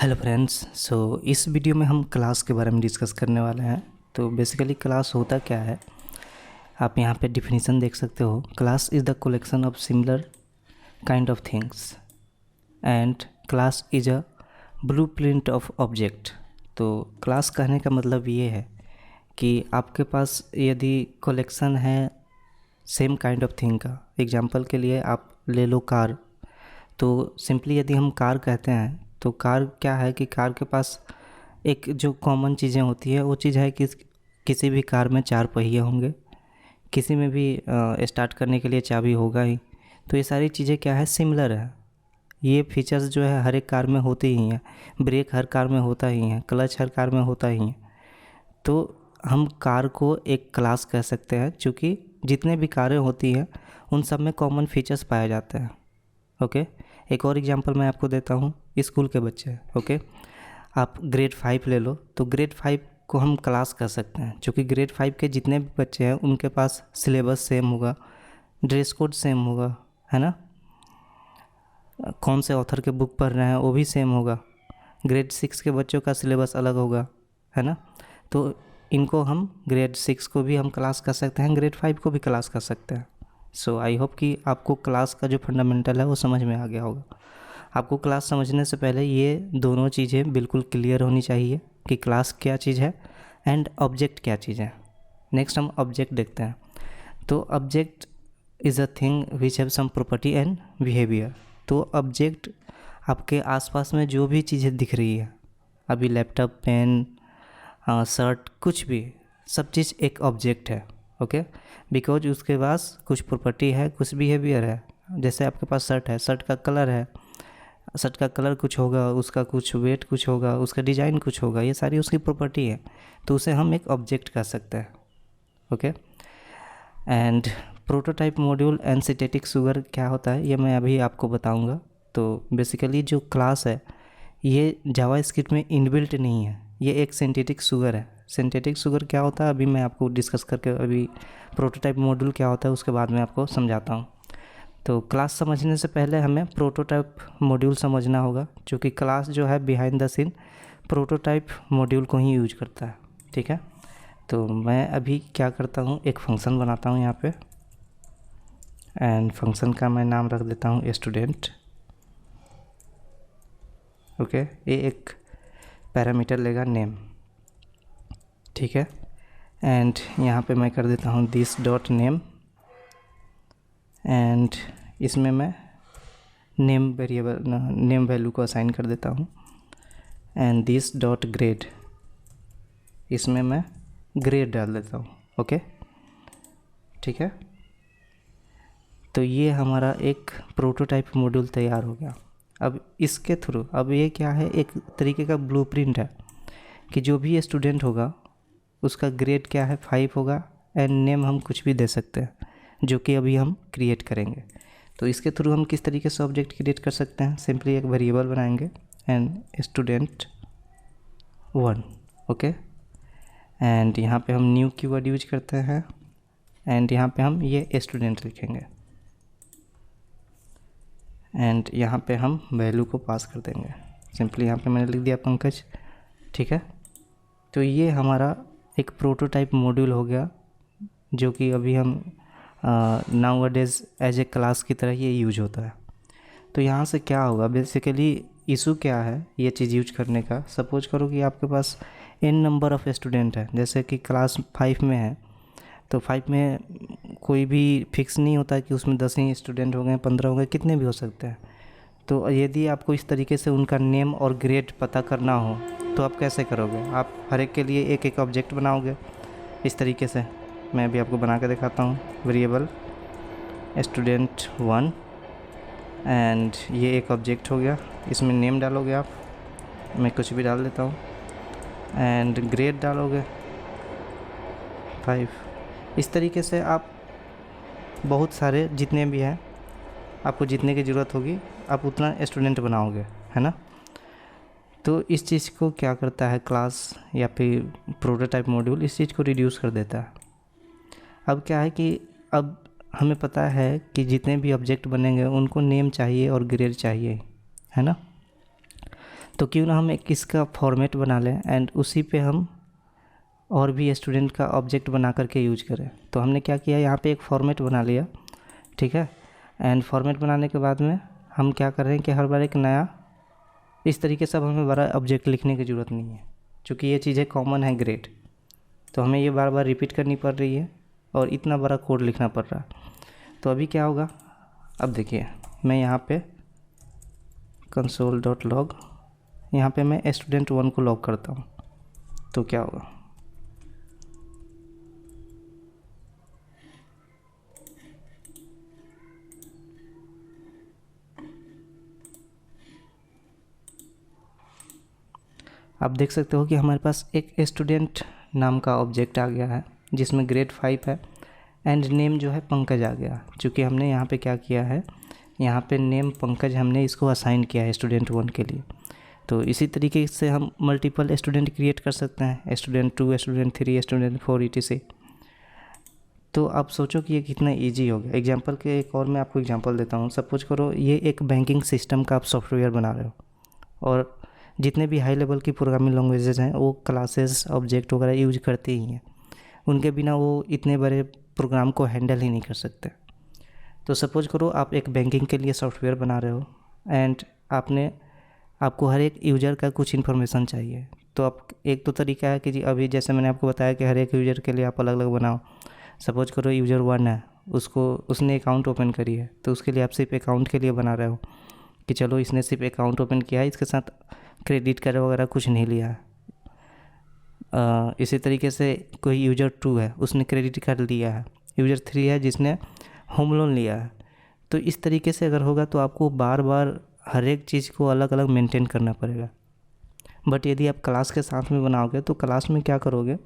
Hello friends. इस video में हम क्लास के बारे में डिस्कस करने वाले हैं। तो बेसिकली क्लास होता क्या है, आप यहाँ पे डिफिनीसन देख सकते हो। Class is the collection of similar kind of things and class is a blueprint of object. तो क्लास कहने का मतलब ये है कि आपके पास यदि कलेक्शन है सेम काइंड ऑफ थिंग का, एग्जांपल के लिए आप ले लो कार। तो सिंपली यदि हम कार कहते हैं तो कार क्या है कि कार के पास एक जो कॉमन चीज़ें होती है वो चीज़ है कि किसी भी कार में 4 पहिए होंगे, किसी में भी स्टार्ट करने के लिए चाबी होगा ही। तो ये सारी चीज़ें क्या है, सिमिलर है। ये फीचर्स जो है हर एक कार में होते ही हैं। ब्रेक हर कार में होता ही है, क्लच हर कार में होता ही है। तो हम कार को एक क्लास कह सकते हैं, चूँकि जितने भी कारें होती हैं उन सब में कॉमन फीचर्स पाए जाते हैं। ओके, एक और एग्जांपल मैं आपको देता हूँ। स्कूल के बच्चे, ओके, आप ग्रेड 5 ले लो, तो ग्रेड 5 को हम क्लास कर सकते हैं, क्योंकि ग्रेड 5 के जितने भी बच्चे हैं उनके पास सिलेबस सेम होगा, ड्रेस कोड सेम होगा, है ना। कौन से ऑथर के बुक पढ़ रहे हैं वो भी सेम होगा। ग्रेड 6 के बच्चों का सिलेबस अलग होगा, है ना। तो इनको हम ग्रेड 6 को भी हम क्लास कर सकते हैं, ग्रेड 5 को भी क्लास कर सकते हैं। सो आई होप कि आपको क्लास का जो फंडामेंटल है वो समझ में आ गया होगा। आपको क्लास समझने से पहले ये दोनों चीज़ें बिल्कुल क्लियर होनी चाहिए कि क्लास क्या चीज़ है एंड ऑब्जेक्ट क्या चीज़ है। नेक्स्ट हम ऑब्जेक्ट देखते हैं। तो object is a thing which have sum property and behaviour. तो ऑब्जेक्ट आपके आसपास में जो भी चीज़ें दिख रही है, अभी लैपटॉप, पेन, शर्ट, कुछ भी, सब चीज़ एक ऑब्जेक्ट है। ओके, बिकॉज उसके पास कुछ प्रॉपर्टी है, कुछ बिहेवियर है। जैसे आपके पास शर्ट है, शर्ट का कलर है, शर्ट का कलर कुछ होगा, उसका कुछ वेट कुछ होगा, उसका डिज़ाइन कुछ होगा, ये सारी उसकी प्रॉपर्टी है। तो उसे हम एक ऑब्जेक्ट कह सकते हैं। Okay, and prototype module and synthetic sugar क्या होता है ये मैं अभी आपको बताऊंगा। तो बेसिकली जो क्लास है ये जावास्क्रिप्ट में इनबिल्ट नहीं है, ये एक सिंथेटिक शुगर है। सिंथेटिक शुगर क्या होता है अभी मैं आपको डिस्कस करके, अभी प्रोटोटाइप मॉड्यूल क्या होता है उसके बाद में आपको समझाता हूँ। तो क्लास समझने से पहले हमें प्रोटोटाइप मॉड्यूल समझना होगा, क्योंकि क्लास जो है behind the scene prototype module को ही यूज करता है। ठीक है, तो मैं अभी क्या करता हूँ, एक फंक्शन बनाता हूँ यहाँ पे, एंड फंक्शन का मैं नाम रख देता हूँ स्टूडेंट। ओके, ये एक पैरामीटर लेगा नेम, ठीक है। एंड यहाँ पे मैं कर देता हूँ दिस डॉट नेम, एंड इसमें मैं नेम वेरिएबल, नेम वैल्यू को असाइन कर देता हूँ। एंड दिस डॉट ग्रेड, इसमें मैं ग्रेड डाल देता हूँ। ओके, ठीक है। तो ये हमारा एक प्रोटोटाइप मॉड्यूल तैयार हो गया। अब इसके थ्रू, अब ये क्या है, एक तरीके का ब्लूप्रिंट है कि जो भी स्टूडेंट होगा उसका ग्रेड क्या है, 5 होगा, एंड नेम हम कुछ भी दे सकते हैं, जो कि अभी हम क्रिएट करेंगे। तो इसके थ्रू हम किस तरीके से ऑब्जेक्ट क्रिएट कर सकते हैं, सिंपली एक वेरिएबल बनाएंगे एंड स्टूडेंट 1। ओके, एंड यहाँ पे हम न्यू कीवर्ड यूज करते हैं, एंड यहाँ पे हम ये स्टूडेंट लिखेंगे, एंड यहाँ पे हम वैल्यू को पास कर देंगे। सिंपली यहाँ पे मैंने लिख दिया पंकज, ठीक है। तो ये हमारा एक प्रोटोटाइप मॉड्यूल हो गया, जो कि अभी हम nowadays as a class की तरह ये यूज होता है। तो यहाँ से क्या होगा, बेसिकली इशू क्या है ये चीज़ यूज करने का। सपोज करो कि आपके पास n नंबर ऑफ़ स्टूडेंट है, जैसे कि क्लास 5 में है, तो 5 में कोई भी फिक्स नहीं होता कि उसमें 10 ही स्टूडेंट हो गए, 15 हो गए, कितने भी हो सकते हैं। तो यदि आपको इस तरीके से उनका नेम और ग्रेड पता करना हो तो आप कैसे करोगे, आप हर एक के लिए एक एक ऑब्जेक्ट बनाओगे इस तरीके से। मैं अभी आपको बना के दिखाता हूँ। वेरिएबल स्टूडेंट 1, एंड ये एक ऑब्जेक्ट हो गया, इसमें नेम डालोगे आप, मैं कुछ भी डाल देता हूँ, एंड ग्रेड डालोगे 5। इस तरीके से आप बहुत सारे जितने भी हैं, आपको जितने की ज़रूरत होगी आप उतना स्टूडेंट बनाओगे, है ना। तो इस चीज़ को क्या करता है क्लास या फिर प्रोटोटाइप मॉड्यूल, इस चीज़ को रिड्यूस कर देता है। अब क्या है कि अब हमें पता है कि जितने भी ऑब्जेक्ट बनेंगे उनको नेम चाहिए और ग्रेड चाहिए, है ना। तो क्यों ना हम एक इसका फॉर्मेट बना लें एंड उसी पे हम और भी स्टूडेंट का ऑब्जेक्ट बना करके यूज करें। तो हमने क्या किया, यहाँ पे एक फॉर्मेट बना लिया, ठीक है। एंड फॉर्मेट बनाने के बाद में हम क्या कर रहे हैं कि हर बार एक नया, इस तरीके से अब हमें बड़ा ऑब्जेक्ट लिखने की ज़रूरत नहीं है, क्योंकि ये चीज़ें कॉमन है ग्रेड, तो हमें ये बार बार रिपीट करनी पड़ रही है और इतना बड़ा कोड लिखना पड़ रहा है। तो अभी क्या होगा, अब देखिए मैं यहाँ पे console.log, यहाँ पे मैं student1 को लॉग करता हूँ, तो क्या होगा, आप देख सकते हो कि हमारे पास एक स्टूडेंट नाम का ऑब्जेक्ट आ गया है जिसमें ग्रेड 5 है एंड नेम जो है पंकज आ गया, क्योंकि हमने यहाँ पे क्या किया है, यहाँ पे नेम पंकज हमने इसको असाइन किया है student1 के लिए। तो इसी तरीके से हम मल्टीपल स्टूडेंट क्रिएट कर सकते हैं, student2, student3, student4 etc। तो आप सोचो कि ये कितना इजी हो गया। एग्जांपल के एक और मैं आपको एग्जांपल देता हूँ। सपोज करो ये एक बैंकिंग सिस्टम का आप सॉफ्टवेयर बना रहे हो और जितने भी हाई लेवल की प्रोग्रामिंग लैंग्वेजेस हैं वो क्लासेस ऑब्जेक्ट वगैरह यूज करते ही हैं, उनके बिना वो इतने बड़े प्रोग्राम को हैंडल ही नहीं कर सकते। तो सपोज करो आप एक बैंकिंग के लिए सॉफ्टवेयर बना रहे हो एंड आपको हर एक यूज़र का कुछ इन्फॉर्मेशन चाहिए। तो आप एक तो तरीका है कि जी अभी जैसे मैंने आपको बताया कि हर एक यूज़र के लिए आप अलग अलग बनाओ। सपोज करो यूज़र 1 है, उसने अकाउंट ओपन करी है, तो उसके लिए आप सिर्फ अकाउंट के लिए बना रहे हो कि चलो इसने सिर्फ अकाउंट ओपन किया है, इसके साथ क्रेडिट कार्ड वगैरह कुछ नहीं लिया है। इसी तरीके से कोई यूज़र 2 है, उसने क्रेडिट कार्ड लिया है। यूज़र 3 है जिसने होम लोन लिया है। तो इस तरीके से अगर होगा तो आपको बार बार हर एक चीज़ को अलग अलग मेंटेन करना पड़ेगा। बट यदि आप क्लास के साथ में बनाओगे तो क्लास में क्या करोगे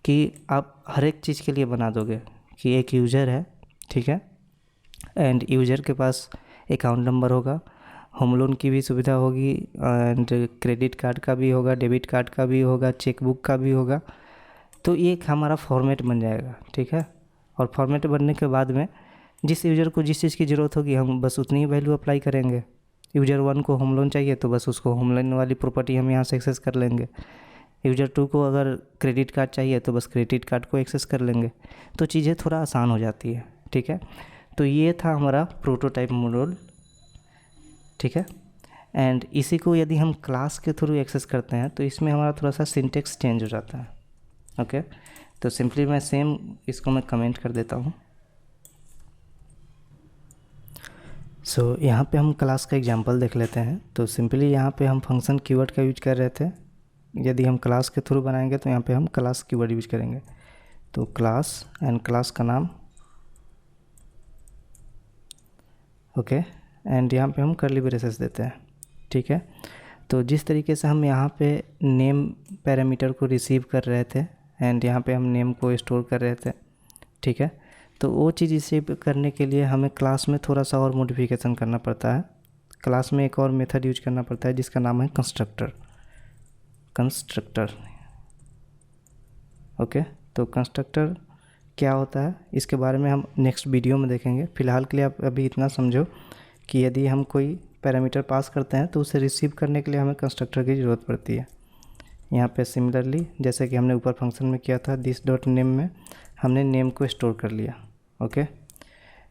कि आप हर एक चीज़ के लिए बना दोगे कि एक यूज़र है, ठीक है, एंड यूज़र के पास अकाउंट नंबर होगा, होम लोन की भी सुविधा होगी एंड क्रेडिट कार्ड का भी होगा, डेबिट कार्ड का भी होगा, चेकबुक का भी होगा। तो ये एक हमारा फॉर्मेट बन जाएगा, ठीक है। और फॉर्मेट बनने के बाद में जिस यूज़र को जिस चीज़ की ज़रूरत होगी हम बस उतनी ही वैल्यू अप्लाई करेंगे। यूज़र 1 को होम लोन चाहिए तो बस उसको होम लोन वाली प्रॉपर्टी हम यहाँ से एक्सेस कर लेंगे। यूज़र 2 को अगर क्रेडिट कार्ड चाहिए तो बस क्रेडिट कार्ड को एक्सेस कर लेंगे। तो चीज़ें थोड़ा आसान हो जाती है, ठीक है। तो ये था हमारा प्रोटोटाइप मॉड्यूल, ठीक है। एंड इसी को यदि हम क्लास के थ्रू एक्सेस करते हैं तो इसमें हमारा थोड़ा सा सिंटेक्स चेंज हो जाता है, ओके। तो सिंपली मैं सेम इसको मैं कमेंट कर देता हूँ। सो यहाँ पे हम क्लास का एग्जांपल देख लेते हैं। तो सिंपली यहाँ पे हम फंक्शन कीवर्ड का यूज कर रहे थे। यदि हम क्लास के थ्रू बनाएंगे तो यहाँ पे हम क्लास कीवर्ड यूज करेंगे। तो क्लास एंड क्लास का नाम, ओके, एंड यहाँ पे हम कर्ली ब्रेसेस देते हैं, ठीक है। तो जिस तरीके से हम यहाँ पे नेम पैरामीटर को रिसीव कर रहे थे एंड यहाँ पे हम नेम को स्टोर कर रहे थे, ठीक है। तो वो चीज़ रिसीव करने के लिए हमें क्लास में थोड़ा सा और मॉडिफिकेशन करना पड़ता है। क्लास में एक और मेथड यूज करना पड़ता है जिसका नाम है कंस्ट्रक्टर, ओके। तो कंस्ट्रक्टर क्या होता है इसके बारे में हम नेक्स्ट वीडियो में देखेंगे। फ़िलहाल के लिए आप अभी इतना समझो कि यदि हम कोई पैरामीटर पास करते हैं तो उसे रिसीव करने के लिए हमें कंस्ट्रक्टर की ज़रूरत पड़ती है। यहाँ पे सिमिलरली जैसे कि हमने ऊपर फंक्शन में किया था, दिस डॉट नेम में हमने नेम को स्टोर कर लिया, ओके।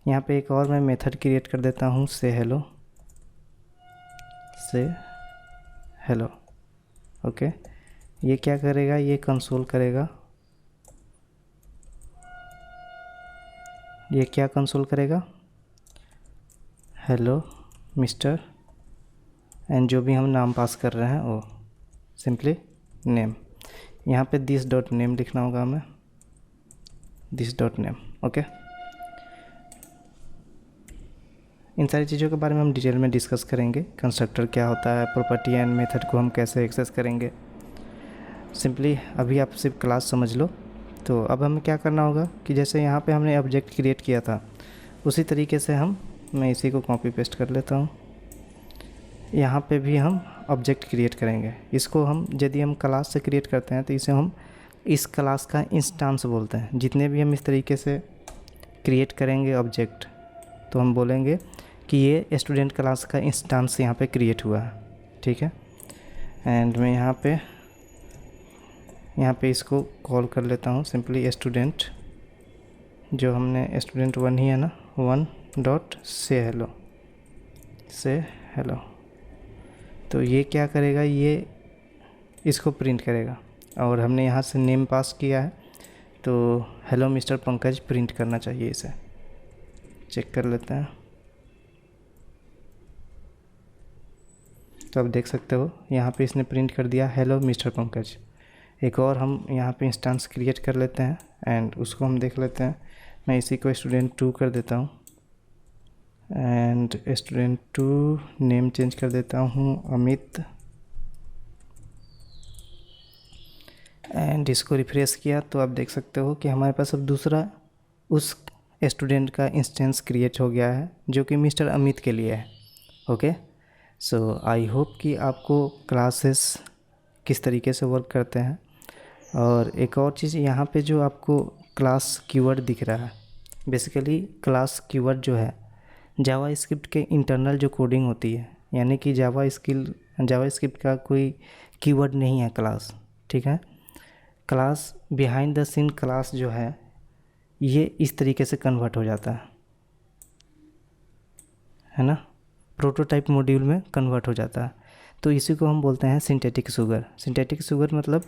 यहाँ पे एक और मैं मेथड क्रिएट कर देता हूँ, से हेलो, ओके। ये क्या करेगा, ये कंसोल करेगा, ये क्या कंसोल करेगा, हेलो मिस्टर, एंड जो भी हम नाम पास कर रहे हैं वो सिंपली नेम। यहाँ पे दिस डॉट नेम लिखना होगा हमें, दिस डॉट नेम, ओके। इन सारी चीज़ों के बारे में हम डिटेल में डिस्कस करेंगे। कंस्ट्रक्टर क्या होता है, प्रॉपर्टी एंड मेथड को हम कैसे एक्सेस करेंगे। सिंपली अभी आप सिर्फ क्लास समझ लो। तो अब हमें क्या करना होगा कि जैसे यहाँ पे हमने ऑब्जेक्ट क्रिएट किया था उसी तरीके से मैं इसी को कॉपी पेस्ट कर लेता हूँ। यहाँ पे भी हम ऑब्जेक्ट क्रिएट करेंगे। इसको हम यदि हम क्लास से क्रिएट करते हैं तो इसे हम इस क्लास का इंस्टांस बोलते हैं। जितने भी हम इस तरीके से क्रिएट करेंगे ऑब्जेक्ट तो हम बोलेंगे कि ये स्टूडेंट क्लास का इंस्टांस यहाँ पे क्रिएट हुआ है, ठीक है। एंड मैं यहाँ पे इसको कॉल कर लेता हूँ सिंपली स्टूडेंट, जो हमने स्टूडेंट 1 ही है ना, 1 डॉट से हेलो। तो ये क्या करेगा, ये इसको प्रिंट करेगा, और हमने यहाँ से नेम पास किया है, तो हेलो मिस्टर पंकज प्रिंट करना चाहिए। इसे चेक कर लेते हैं। तो आप देख सकते हो यहाँ पे इसने प्रिंट कर दिया हेलो मिस्टर पंकज। एक और हम यहाँ पे इंस्टेंस क्रिएट कर लेते हैं एंड उसको हम देख लेते हैं। मैं इसी को स्टूडेंट 2 कर देता हूँ एंड स्टूडेंट 2 नेम चेंज कर देता हूँ अमित, एंड इसको रिफ्रेश किया तो आप देख सकते हो कि हमारे पास अब दूसरा उस स्टूडेंट का इंस्टेंस क्रिएट हो गया है, जो कि मिस्टर अमित के लिए है। ओके, सो आई होप कि आपको क्लासेस किस तरीके से वर्क करते हैं। और एक और चीज़ यहाँ पे जो आपको क्लास कीवर्ड दिख रहा है, बेसिकली क्लास कीवर्ड जो है जावास्क्रिप्ट के इंटरनल जो कोडिंग होती है, यानी कि जावास्क्रिप्ट का कोई कीवर्ड नहीं है क्लास, ठीक है। Class behind the scene class जो है ये इस तरीके से कन्वर्ट हो जाता है ना, प्रोटोटाइप मॉड्यूल में कन्वर्ट हो जाता है। तो इसी को हम बोलते हैं सिंथेटिक शुगर। सिंथेटिक शुगर मतलब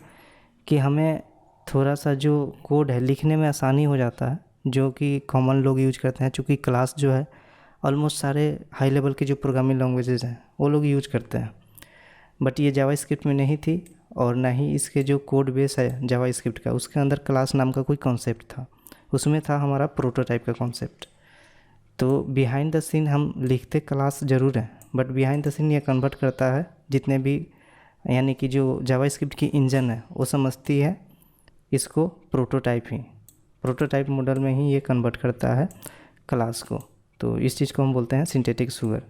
कि हमें थोड़ा सा जो कोड है लिखने में आसानी हो जाता है, जो कि कॉमन लोग यूज करते हैं, चूँकि क्लास जो है ऑलमोस्ट सारे हाई लेवल के जो प्रोग्रामिंग लैंग्वेजेस हैं वो लोग यूज करते हैं। बट ये जावास्क्रिप्ट में नहीं थी, और ना ही इसके जो कोड बेस है जावास्क्रिप्ट का उसके अंदर क्लास नाम का कोई कॉन्सेप्ट था, उसमें था हमारा प्रोटोटाइप का कॉन्सेप्ट। तो बिहाइंड द सीन हम लिखते क्लास ज़रूर है, बट बिहाइंड द सीन ये कन्वर्ट करता है जितने भी, यानी कि जो जावास्क्रिप्ट की इंजन है वो समझती है इसको प्रोटोटाइप मॉडल में ही ये कन्वर्ट करता है क्लास को। तो इस चीज़ को हम बोलते हैं सिंथेटिक शुगर।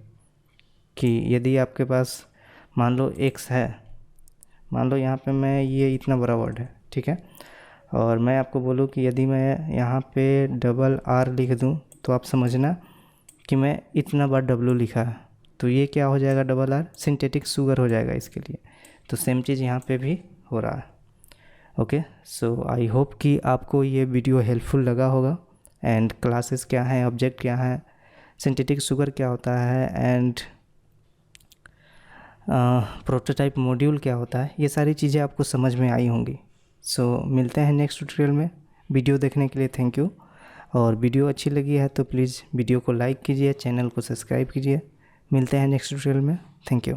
कि यदि आपके पास मान लो x है, मान लो यहाँ पे मैं ये इतना बड़ा वर्ड है, ठीक है, और मैं आपको बोलूँ कि यदि मैं यहाँ पे $R लिख दूँ तो आप समझना कि मैं इतना बार W लिखा है, तो ये क्या हो जाएगा, $R सिंथेटिक शुगर हो जाएगा इसके लिए। तो सेम चीज़ यहाँ पे भी हो रहा है। ओके, सो आई होप कि आपको ये वीडियो हेल्पफुल लगा होगा, एंड क्लासेस क्या हैं, ऑब्जेक्ट क्या है, सिंथेटिक शुगर क्या होता है, एंड प्रोटोटाइप मॉड्यूल क्या होता है, ये सारी चीज़ें आपको समझ में आई होंगी। सो मिलते हैं नेक्स्ट ट्यूटोरियल में। वीडियो देखने के लिए थैंक यू, और वीडियो अच्छी लगी है तो प्लीज़ वीडियो को लाइक कीजिए, चैनल को सब्सक्राइब कीजिए। मिलते हैं नेक्स्ट ट्यूटोरियल में, थैंक यू।